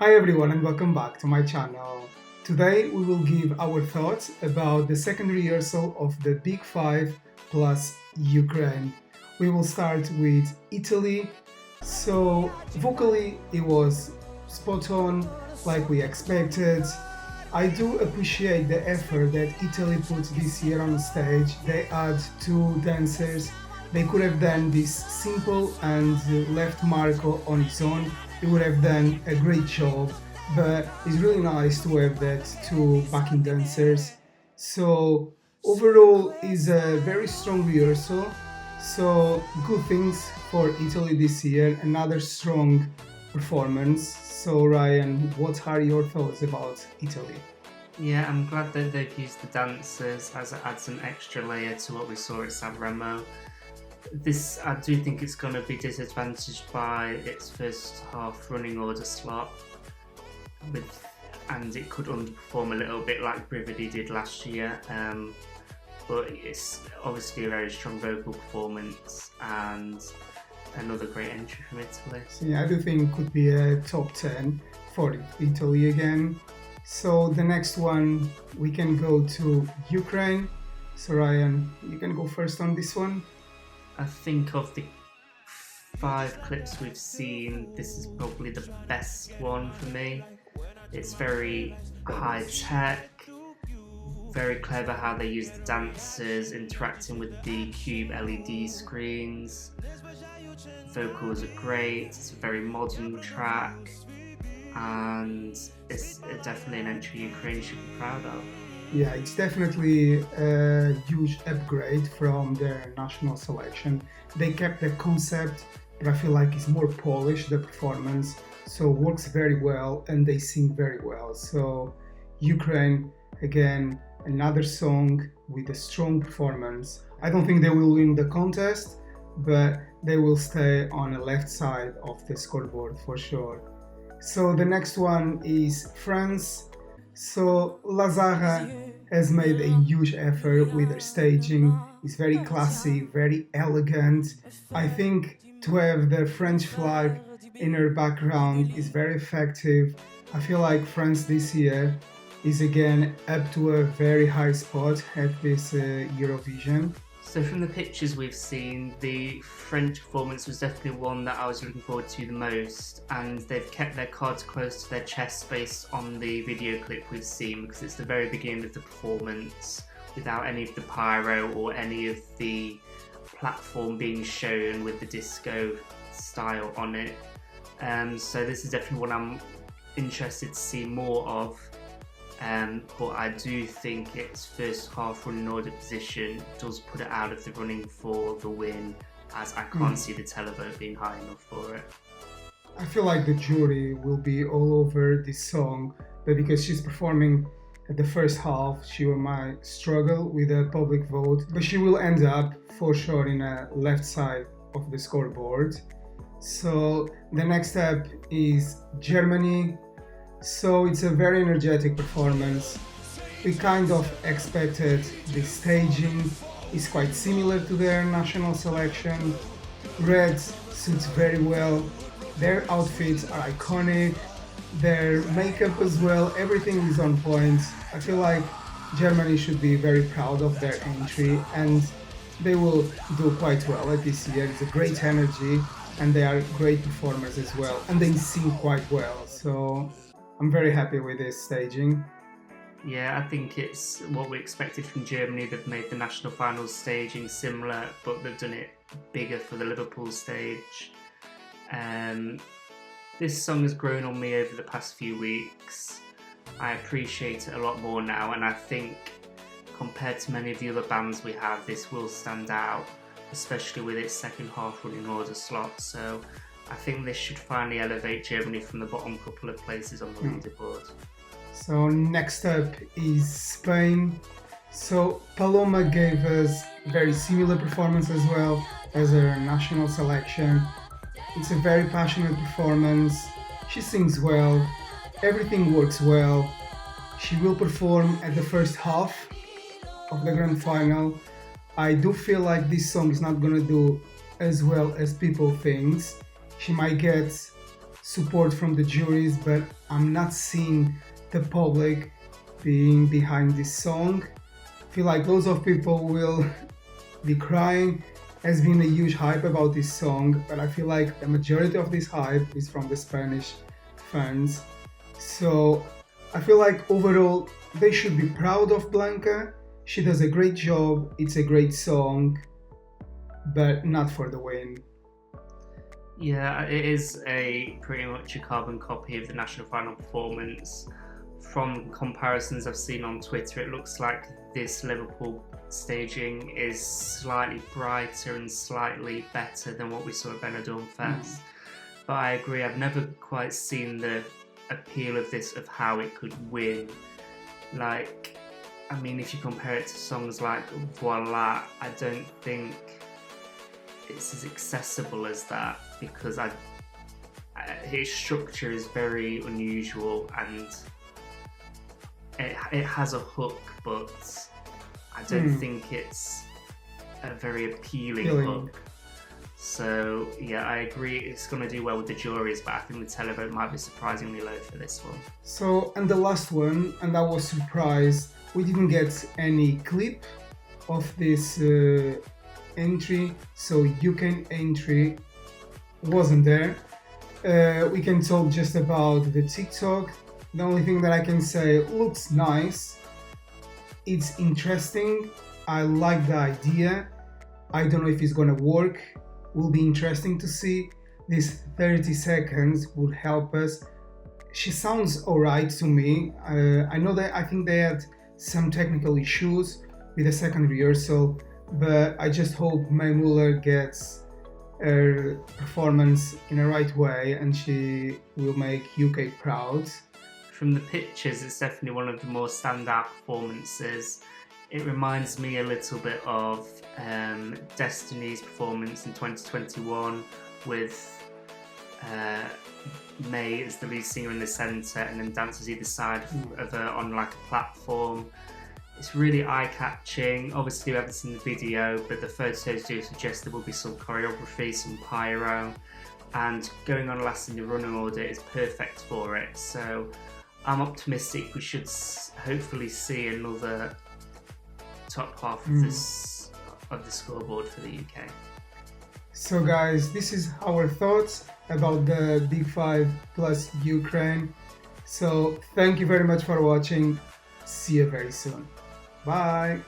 Hi everyone and welcome back to my channel. Today we will give our thoughts about the second rehearsal of the Big Five plus Ukraine. We will start with Italy. So vocally it was spot on like we expected. I do appreciate the effort that Italy put this year on stage. They add two dancers. They could have done this simple and left Marco on his own. He would have done a great job, but it's really nice to have that two backing dancers. So overall, is a very strong rehearsal. So good things for Italy this year. Another strong performance. So Ryan, what are your thoughts about Italy? Yeah, I'm glad that they've used the dancers as it adds an extra layer to what we saw at Sanremo. I do think it's going to be disadvantaged by its first half running order slot, and it could underperform a little bit like Brividi did last year. But it's obviously a very strong vocal performance and another great entry from Italy. So yeah, I do think could be a top 10 for Italy again. So the next one we can go to Ukraine. So Ryan, you can go first on this one. I think of the 5 clips we've seen, this is probably the best one for me. It's very high tech, very clever how they use the dancers interacting with the cube LED screens. Vocals are great, it's a very modern track, and it's definitely an entry Ukraine should be proud of. Yeah, it's definitely a huge upgrade from their national selection. They kept the concept, but I feel like it's more polished, the performance, so works very well and they sing very well. So Ukraine, again, another song with a strong performance. I don't think they will win the contest, but they will stay on the left side of the scoreboard for sure. So the next one is France. So Lazara has made a huge effort with her staging. It's very classy, very elegant. I think to have the French flag in her background is very effective. I feel like France this year is again up to a very high spot at this Eurovision. So from the pictures we've seen, the French performance was definitely one that I was looking forward to the most, and they've kept their cards close to their chest based on the video clip we've seen, because it's the very beginning of the performance without any of the pyro or any of the platform being shown with the disco style on it. So this is definitely one I'm interested to see more of. But I do think its first half running order position does put it out of the running for the win, as I can't see the televote being high enough for it. I feel like the jury will be all over this song, but because she's performing at the first half, she might struggle with a public vote, but she will end up for sure in a left side of the scoreboard. So the next step is Germany. So it's a very energetic performance. We kind of expected the staging is quite similar to their national selection. Red suits very well. Their outfits are iconic. Their makeup as well, everything is on point. I feel like Germany should be very proud of their entry and they will do quite well at this year. It's a great energy and they are great performers as well and they sing quite well. So I'm very happy with this staging. Yeah, I think it's what we expected from Germany. They've made the national finals staging similar, but they've done it bigger for the Liverpool stage. This song has grown on me over the past few weeks. I appreciate it a lot more now, and I think compared to many of the other bands we have, this will stand out, especially with its second half running order slot. So I think this should finally elevate Germany from the bottom couple of places on the leaderboard. So next up is Spain. So Paloma gave us very similar performance as well as her national selection. It's a very passionate performance. She sings well. Everything works well. She will perform at the first half of the grand final. I do feel like this song is not gonna do as well as people think. She might get support from the juries, but I'm not seeing the public being behind this song. I feel like loads of people will be crying. Has been a huge hype about this song, but I feel like the majority of this hype is from the Spanish fans. So I feel like overall they should be proud of Blanca. She does a great job, it's a great song, but not for the win. Yeah, it is a pretty much a carbon copy of the national final performance. From comparisons I've seen on Twitter, it looks like this Liverpool staging is slightly brighter and slightly better than what we saw at Benidorm Fest. But I agree, I've never quite seen the appeal of this, of how it could win. Like, I mean, if you compare it to songs like Voila, I don't think it's as accessible as that, because its structure is very unusual and it has a hook, but I don't think it's a very appealing hook. So yeah, I agree it's going to do well with the juries, but I think the televote might be surprisingly low for this one. So, and the last one, and I was surprised, we didn't get any clip of this entry, so UK entry wasn't there. We can talk just about the TikTok. The only thing that I can say, looks nice, it's interesting, I like the idea. I don't know if it's gonna work, will be interesting to see. This 30 seconds would help us. She sounds alright to me. I think they had some technical issues with the second rehearsal, but I just hope May Muller gets her performance in the right way and she will make UK proud. From the pictures, it's definitely one of the more standout performances. It reminds me a little bit of Destiny's performance in 2021 with May as the lead singer in the centre and then dancers either side of her on like a platform. It's really eye-catching. Obviously we haven't seen the video, but the photos do suggest there will be some choreography, some pyro, and going on last in the running order is perfect for it. So I'm optimistic we should hopefully see another top half of the scoreboard for the UK. So guys, this is our thoughts about the Big Five plus Ukraine. So thank you very much for watching. See you very soon. Bye.